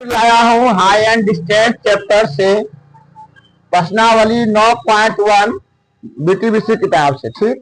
लाया हूँ high and distance chapter से प्रश्नावली 9.1 बीटीबीसी किताब से। ठीक,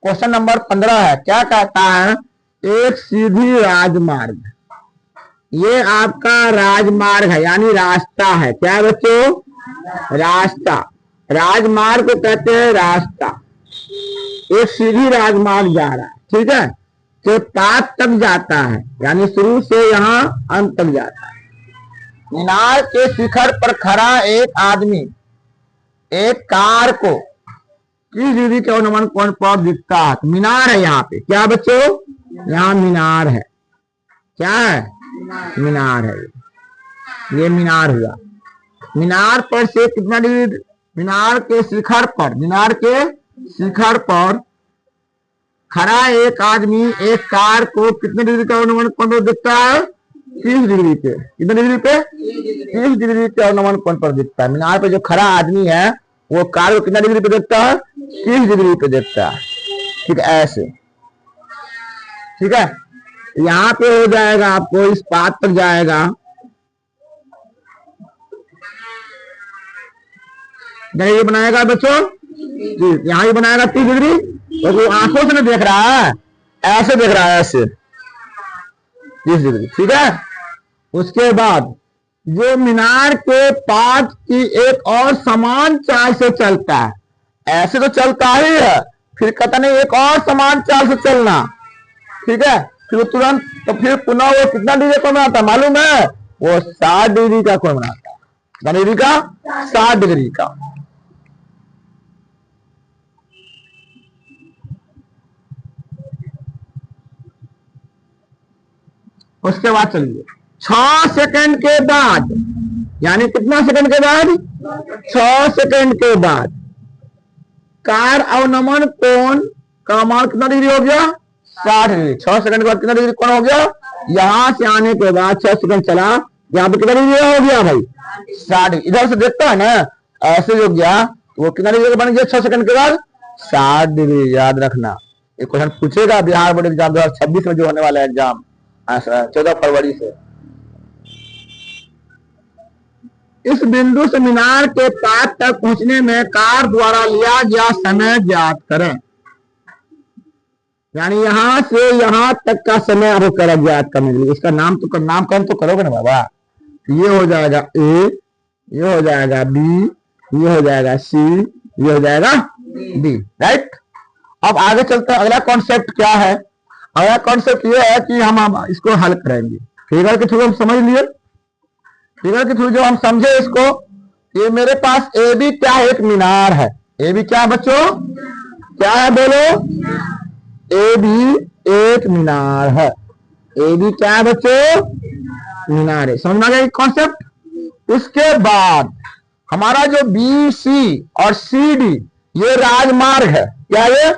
क्वेश्चन नंबर 15 है। क्या कहता है? एक सीधी राजमार्ग, ये आपका राजमार्ग है यानी रास्ता है। क्या बच्चों? रास्ता। राजमार्ग को कहते हैं रास्ता। एक सीधी राजमार्ग जा रहा है, ठीक है, जो पात तक जाता है यानी शुरू से यहाँ अंत तक जाता है। मीनार के शिखर पर खड़ा एक आदमी एक कार को 30 डिग्री के अनुमान कोण पर दिखता है। मीनार है यहाँ पे। क्या बच्चों? यहाँ मीनार है। क्या है? मीनार है। ये मीनार हुआ। मीनार पर से कितना डिग्री? मीनार के शिखर पर खड़ा एक आदमी एक कार को कितने डिग्री का अनुमान कोण पर दिखता है? 30 डिग्री पे। कितने डिग्री पे? 30 डिग्री के अनुमान कोण पर दिखता है। मीनार पे जो खड़ा आदमी है वो कार को कितना डिग्री पे देखता है? 30 डिग्री पे देखता है। ठीक है, ऐसे। ठीक है, यहाँ पे हो जाएगा, आपको इस पाथ तक जाएगा, ये बनाएगा बच्चों जी, यहाँ भी बनाएगा 30 डिग्री। तो वो आंखों से नहीं देख रहा है, ऐसे देख रहा है, ऐसे 30 डिग्री। ठीक है, उसके बाद जो मीनार के पाथ की एक और समान चाल से चलता है, ऐसे तो चलता ही है, फिर कहता नहीं एक और समान चाल से चलना। ठीक है, फिर तुरंत तो फिर पुनः वो कितना डिग्री कोण बनाता है मालूम है? वो 60 डिग्री का कोण बनाता है। कितना डिग्री का? 60 डिग्री का। उसके बाद चलिए 6 सेकंड के बाद, यानी कितना सेकंड के बाद? 6 सेकंड के बाद कार अवनमन कोण का मान कितना डिग्री हो गया? 60 डिग्री। 6 सेकंड के बाद कितना डिग्री कोण हो गया? यहां से आने के बाद 6 सेकंड चला, यहाँ पे कितना डिग्री हो गया भाई? 60। इधर से देखता है ना, ऐसे जो गया वो कितना डिग्री बन गया 6 सेकंड के बाद? 60 डिग्री। याद रखना, ये क्वेश्चन पूछेगा बिहार बोर्ड एग्जाम 2026 में जो होने वाला है एग्जाम 14 फरवरी से। इस बिंदु से मीनार के पात तक पहुंचने में कार द्वारा लिया गया समय ज्ञात करें। यानी यहां से यहां तक का समय आपको कर ज्ञात करने के लिए इसका नामकरण तो करोगे ना बाबा। ये हो जाएगा ए, ये हो जाएगा बी, ये हो जाएगा सी, ये हो जाएगा डी। राइट, अब आगे चलते हैं। अगला कॉन्सेप्ट क्या है? अगला कॉन्सेप्ट ये है कि हम इसको हल करेंगे फिगर के थ्रू। हम समझ लिए, फिगर के थ्रू जो हम समझे इसको, ये मेरे पास ए बी क्या है? एक मीनार है। ए बी क्या है बच्चों? क्या है बोलो? ए बी एक मीनार है। ए बी क्या है बच्चों? मीनार है। समझ में आ गया कॉन्सेप्ट? उसके बाद हमारा जो बी सी और सी डी ये राजमार्ग है। क्या ये?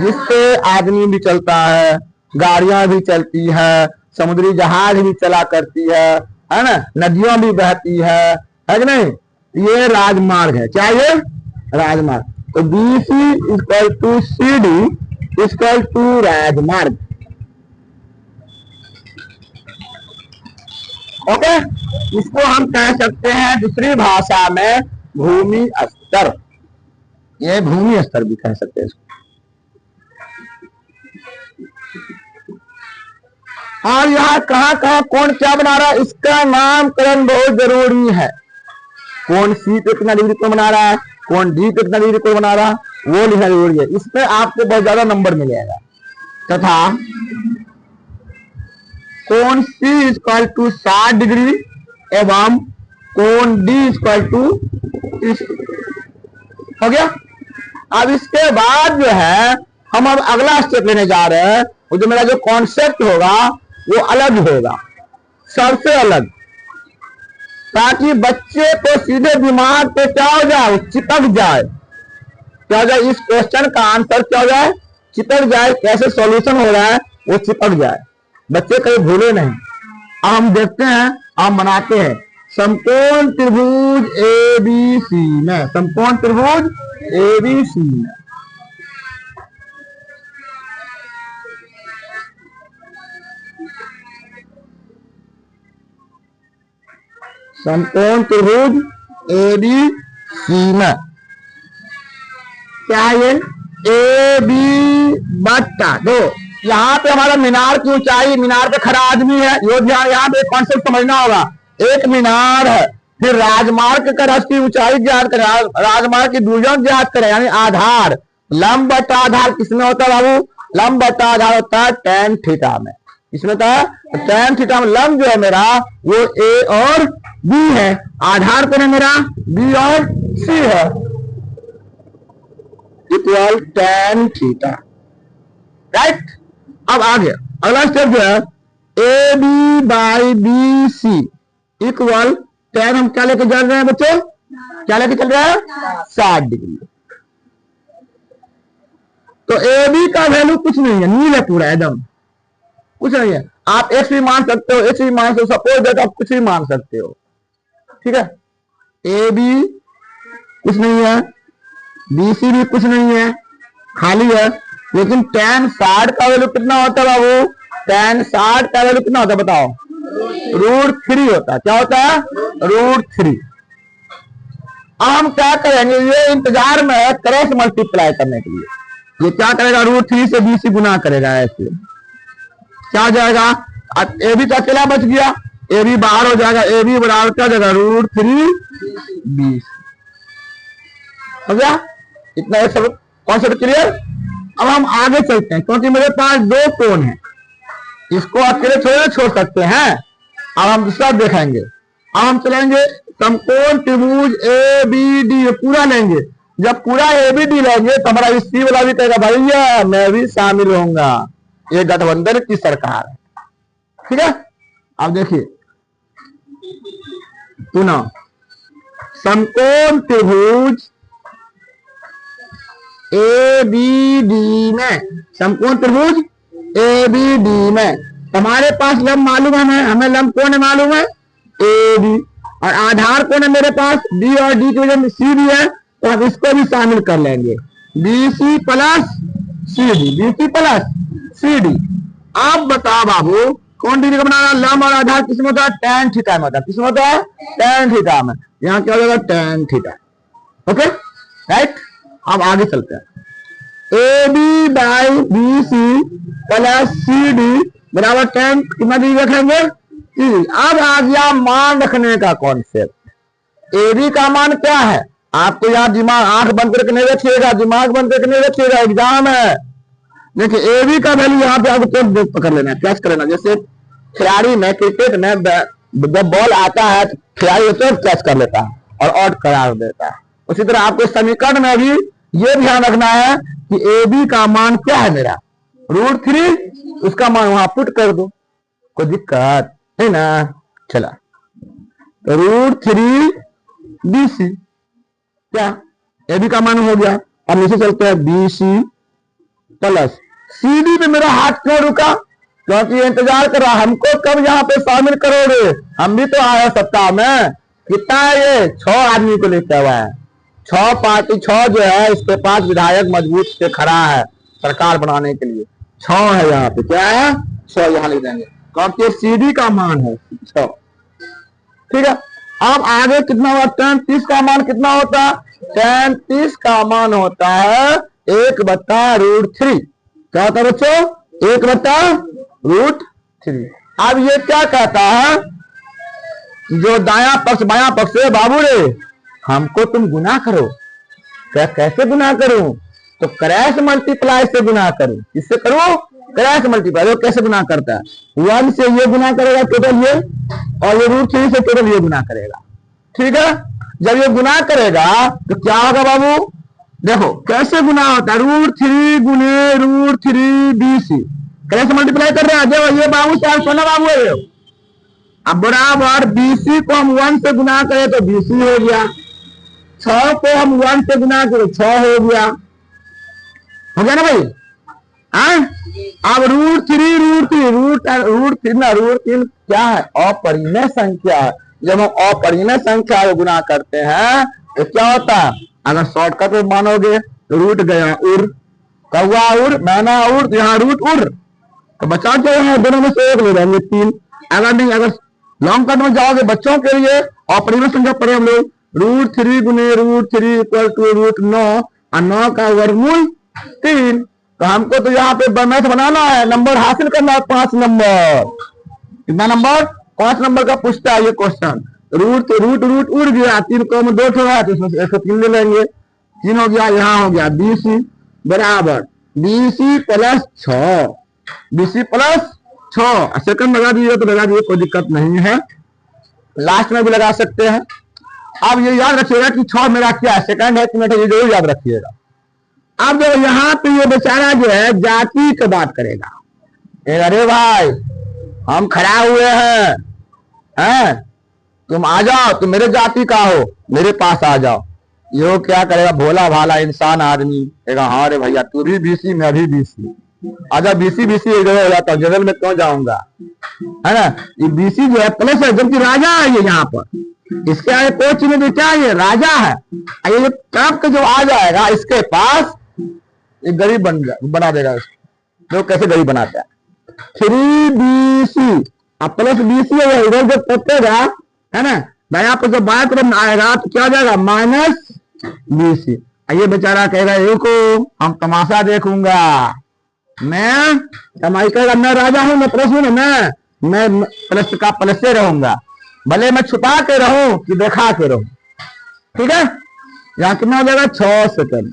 जिससे आदमी भी चलता है, गाड़ियां भी चलती है, समुद्री जहाज भी चला करती है ना, नदियां भी बहती है कि नहीं? ये राजमार्ग है। क्या ये? राजमार्ग। तो B C equal to C D equal to राजमार्ग। ओके, इसको हम कह सकते हैं दूसरी भाषा में भूमि स्तर। ये भूमि स्तर भी कह सकते हैं इसको। और यहाँ कहाँ कहाँ कौन क्या बना रहा है इसका नामकरण बहुत जरूरी है। कौन सी पे कितना डिग्री को बना रहा है, कौन डी पे कितना डिग्री को बना रहा है, वो लिखना जरूरी है। इसमें आपको बहुत ज्यादा नंबर मिलेगा। तथा कौन सी इक्वल टू 60 डिग्री एवं कौन डी इक्वल टू हो गया। अब इसके बाद जो है हम अब अगला स्टेप लेने जा रहे हैं। वो जो मेरा जो कॉन्सेप्ट होगा वो अलग होगा, सबसे अलग, ताकि बच्चे को सीधे दिमाग पे क्या हो जाए? चिपक जाए। क्या हो जाए? इस क्वेश्चन का आंसर क्या हो जाए? चिपक जाए। कैसे सॉल्यूशन हो रहा है वो चिपक जाए, बच्चे कहीं भूले नहीं। अब हम देखते हैं, हम बनाते हैं समकोण त्रिभुज ए बी सी में। समकोण त्रिभुज ए बी सी में समकोण त्रिभुज ए बी सी में क्या है ये ए बी बट्टा दो। यहाँ पे हमारा मीनार की ऊंचाई, मीनार पे खड़ा आदमी है, यो ध्यान यहाँ पे कॉन्सेप्ट समझना होगा। एक मीनार है, फिर राजमार्ग का की ऊंचाई ज्ञात करें, राजमार्ग की दूरियां ज्ञात करें, यानी आधार लंब बटा आधार किसमें होता है बाबू? लंब बटा आधार होता है tan थीटा में। इसमें होता है tan थीटा में लंब जो है मेरा वो ए और बी है, आधार कौन है मेरा? बी और सी है, इक्वल tan थीटा, राइट। अब आगे अगला स्टेप जो है A B by B C equal tan, हम क्या लेके चल रहे हैं बच्चों? क्या लेके चल रहे हैं? 60 डिग्री। तो ए बी का वैल्यू कुछ नहीं है, नील है पूरा एकदम, कुछ नहीं है। आप एक्स भी मान सकते हो, एच भी मान सकते हो, सपोज दैट आप कुछ भी मान सकते हो, ठीक है। ए बी कुछ नहीं है, बी सी भी कुछ नहीं है, खाली है। लेकिन tan 60 का वैल्यू कितना होता है बाबू? tan 60 का वैल्यू कितना होता है बताओ? √3 होता है। क्या होता है? √3। अब हम क्या करेंगे, ये इंतजार में है क्रॉस मल्टीप्लाई करने के लिए। ये क्या करेगा? √3 से बी सी गुना करेगा, ऐसे क्या हो जाएगा? ए बी तो अकेला बच गया, ए बी बाहर हो जाएगा, ए बी बराबर क्या हो जाएगा? √3 बी सी हो गया। इतना एक सब कॉन्सेप्ट क्लियर। अब हम आगे चलते हैं, क्योंकि मेरे पास दो कोण है, इसको अकेले थोड़े छोड़ सकते हैं। अब हम दूसरा देखेंगे। अब हम चलेंगे समकोण त्रिभुज ए बी डी, पूरा लेंगे। जब पूरा ए बी डी लेंगे तो हमारा सी वाला भी कहेगा भैया मैं भी शामिल होऊंगा, ये गठबंधन की सरकार है, ठीक है। अब देखिए पुनः समकोण त्रिभुज ए बी डी में, समकोण त्रिभुज ए बी डी में हमारे पास लंब मालूम है, हमें लंब कौन है मालूम है? ए बी, और आधार कौन है मेरे पास? डी, और डी की वजह में सी भी है, तो हम इसको भी शामिल कर लेंगे, B C plus C D, B C plus C D. आप बताओ बाबू कौन डिग्री का बनाना? लंब और आधार किसमें होता है? tan थीटा में होता है। किसमें होता है? tan थीटा में। यहाँ क्या हो जाएगा? tan theta, okay, right. अब आगे चलते हैं। A B by B C plus C D बराबर tan कितना डिग्री रखेंगे? अब आ गया मान रखने का कॉन्सेप्ट। ए बी का मान क्या है? आपको यहाँ दिमाग आंख बंद करके नहीं रखिएगा, दिमाग बंद करके नहीं रखिएगा, एग्जाम है। देखिए ए बी का वैल्यू यहाँ पे आपको तुरंत पकड़ लेना है, कैच कर लेना। जैसे खिलाड़ी में, क्रिकेट में जब बॉल आता है तो खिलाड़ी तुरंत कैच कर लेता है और आउट करार देता है। उसी तरह आपको समीकरण में भी ये ध्यान रखना है कि ए बी का मान क्या है मेरा? √3, उसका मान वहां पुट कर दो, कोई दिक्कत है ना। चला √3 बी सी, क्या ए बी का मान हो गया। अब नीचे चलते हैं B C plus C D पे मेरा हाथ क्यों रुका? क्योंकि इंतजार कर रहा हमको कब यहाँ पे शामिल करोगे। हम भी तो आए सत्ता में, कितना है ये? 6 आदमी को लेकर हुआ है, 6 पार्टी, 6 जो है इसके 5 विधायक मजबूत से खड़ा है सरकार बनाने के लिए। 6 है यहाँ पे, क्या है? 6 यहाँ लिख देंगे क्योंकि सीडी का मान है 6, ठीक है। अब आगे कितना हुआ? tan 30 का मान कितना होता है? tan 30 का मान होता है 1/√3। क्या होता है बच्चों? 1/√3। अब ये क्या कहता है? जो दाया पक्ष बाया पक्ष है बाबू रे, हमको तुम गुना करो। क्या कैसे गुना करूं? तो क्रॉस मल्टीप्लाई से गुना करूं। किससे करूं? Cross multiply. वो कैसे गुना करता है? 1 से ये गुना करेगा टोटल ये, और ये √3 से टोटल ये गुना करेगा, ठीक है। जब ये गुना करेगा तो क्या होगा बाबू? देखो कैसे गुना होता है? √3 गुने √3 बी सी, क्रॉस मल्टीप्लाई कर रहे हैं। जब ये बाबू साहब सोना बाबू है, अब बराबर BC को हम 1 से गुना करें तो BC हो गया, 6 को हम 1 से गुना करें 6 हो गया ना भाई? अब √3 क्या है? अपरिमेय संख्या है। जब हम अपरिमेय संख्या को गुना करते हैं तो क्या होता है? अगर शॉर्टकट में मानोगे तो रूट गया उर, कौआ उर, मैना उर, तो यहाँ रूट उर, तो बचा क्या है? दोनों में से एक ले जाएंगे 3। अगर नहीं, अगर लॉन्ग कट में जाओगे बच्चों के लिए और परिमेय संख्या पढ़े हम लोग √3 गुने √3 इक्वल टू √9 और 9 का वर्गमूल 3। तो हमको तो यहाँ पे मैथ बनाना है, नंबर हासिल करना है 5 नंबर। कितना नंबर? 5 नंबर का पूछता है ये क्वेश्चन। रूट उड़ गया, 3 को 2 ठोका तो इसमें 103 ले लेंगे। 3 हो गया, यहाँ हो गया BC बराबर BC plus 6, BC plus 6। Second लगा दीजिए तो लगा दीजिए, कोई दिक्कत नहीं है, लास्ट में भी लगा सकते हैं। अब ये याद रखिएगा कि 6 मेरा क्या है, सेकंड है कि मिनट है, ये जरूर याद रखिएगा। अब जो यहाँ पे ये बेचारा जो है जाति की बात करेगा, अरे भाई हम खड़ा हुए हैं, तुम आ जाओ, तुम मेरे जाति का हो, मेरे पास आ जाओ। ये क्या करेगा, भोला भाला इंसान आदमी कहेगा हाँ रे भैया तू भी BC मैं भी BC, अगर BC एक जगह हो जाता हूँ, जनरल में क्यों जाऊंगा, है ना। ये BC जो है प्लस है, जबकि राजा है ये यहाँ पर, इसके आगे कोई चिन्ह नहीं, क्या ये राजा है। ये कब के जो आ जाएगा इसके पास, ये गरीब बना देगा इसको। लोग कैसे गरीब बनाते हैं, 3BC अब प्लस BC है, इधर जो कटेगा है ना, यहाँ पर जब बाएं तरफ आएगा तो क्या हो जाएगा -BC। ये बेचारा कहेगा देखो हम तमाशा देखूंगा, मैं कमाई करेगा, मैं राजा हूं, मैं प्लस हूं ना, मैं प्लस का प्लस से रहूंगा, भले मैं छुपा के रहूं कि दिखा के रहूं। ठीक है, यहाँ कितना हो जाएगा 6 सेकंड।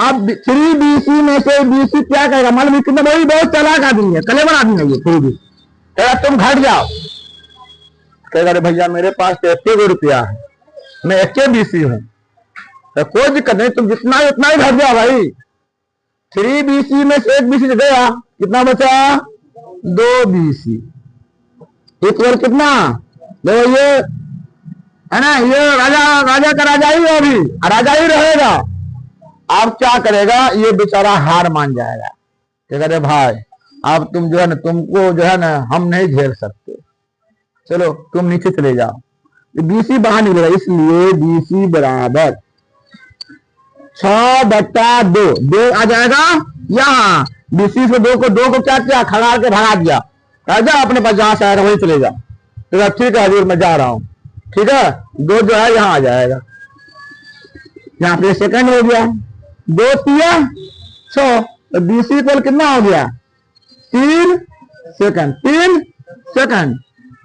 अब 3BC में से BC क्या कहेगा, मालूम कितना भाई बहुत चालाक आदमी है, कलेवर आदमी है ये 3BC। कहेगा तुम घट जाओ, कहेगा अरे भैया मेरे पास तो 1 रुपया है, मैं 1 BC हूं, तो कोई दिक्कत नहीं, तुम जितना उतना ही घट जाओ भाई। 3BC में से 1 BC गया, कितना बचा 2 BC इक्वल कितना, देखो ये है ना, ये राजा का राजा ही है, अभी राजा ही रहेगा। अब क्या करेगा, ये बेचारा हार मान जाएगा, क्या करे भाई अब तुम जो है ना, तुमको जो है ना हम नहीं झेल सकते, चलो तुम नीचे चले जाओ। BC बाहर निकलेगा, इसलिए BC बराबर 6/2, 2 आ जाएगा यहाँ। BC से 2 को क्या किया, खड़ा के भगा दिया, राजा अपने पास जहां से आएगा वही चले जा। तो ठीक है हजूर मैं जा रहा हूं, ठीक है 2 जो है यहाँ आ जाएगा, यहाँ पे सेकंड हो गया, 2 3 6, तो BC इक्वल कितना हो गया 3 सेकंड।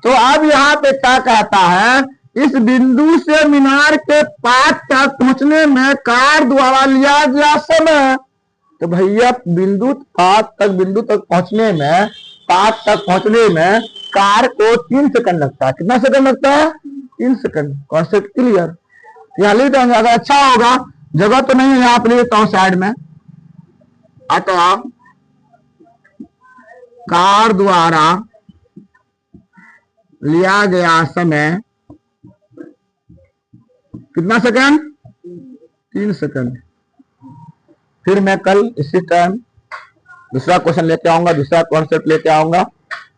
तो अब यहाँ पे क्या कहता है, इस बिंदु से मीनार के पास तक पहुंचने में कार द्वारा लिया गया समय, तो भैया बिंदु तक पहुंचने में, 5 तक पहुंचने में कार को 3 सेकंड लगता है। कितना सेकंड लगता है 3 सेकंड। कॉन्सेप्ट क्लियर, यहाँ लिख देंगे, अगर अच्छा होगा, जगह तो नहीं है यहाँ पे लिख देता हूं साइड में। तो आप कार द्वारा लिया गया समय कितना सेकंड 3 सेकंड। फिर मैं कल इसी टाइम दूसरा क्वेश्चन लेके आऊंगा, दूसरा कॉन्सेप्ट लेके आऊंगा,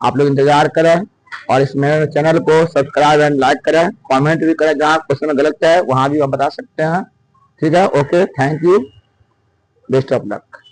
आप लोग इंतजार करें और इस मेरे चैनल को सब्सक्राइब एंड लाइक करें, कमेंट भी करें, जहां क्वेश्चन गलत है वहां भी आप बता सकते हैं। ठीक है, okay, thank you, best of luck.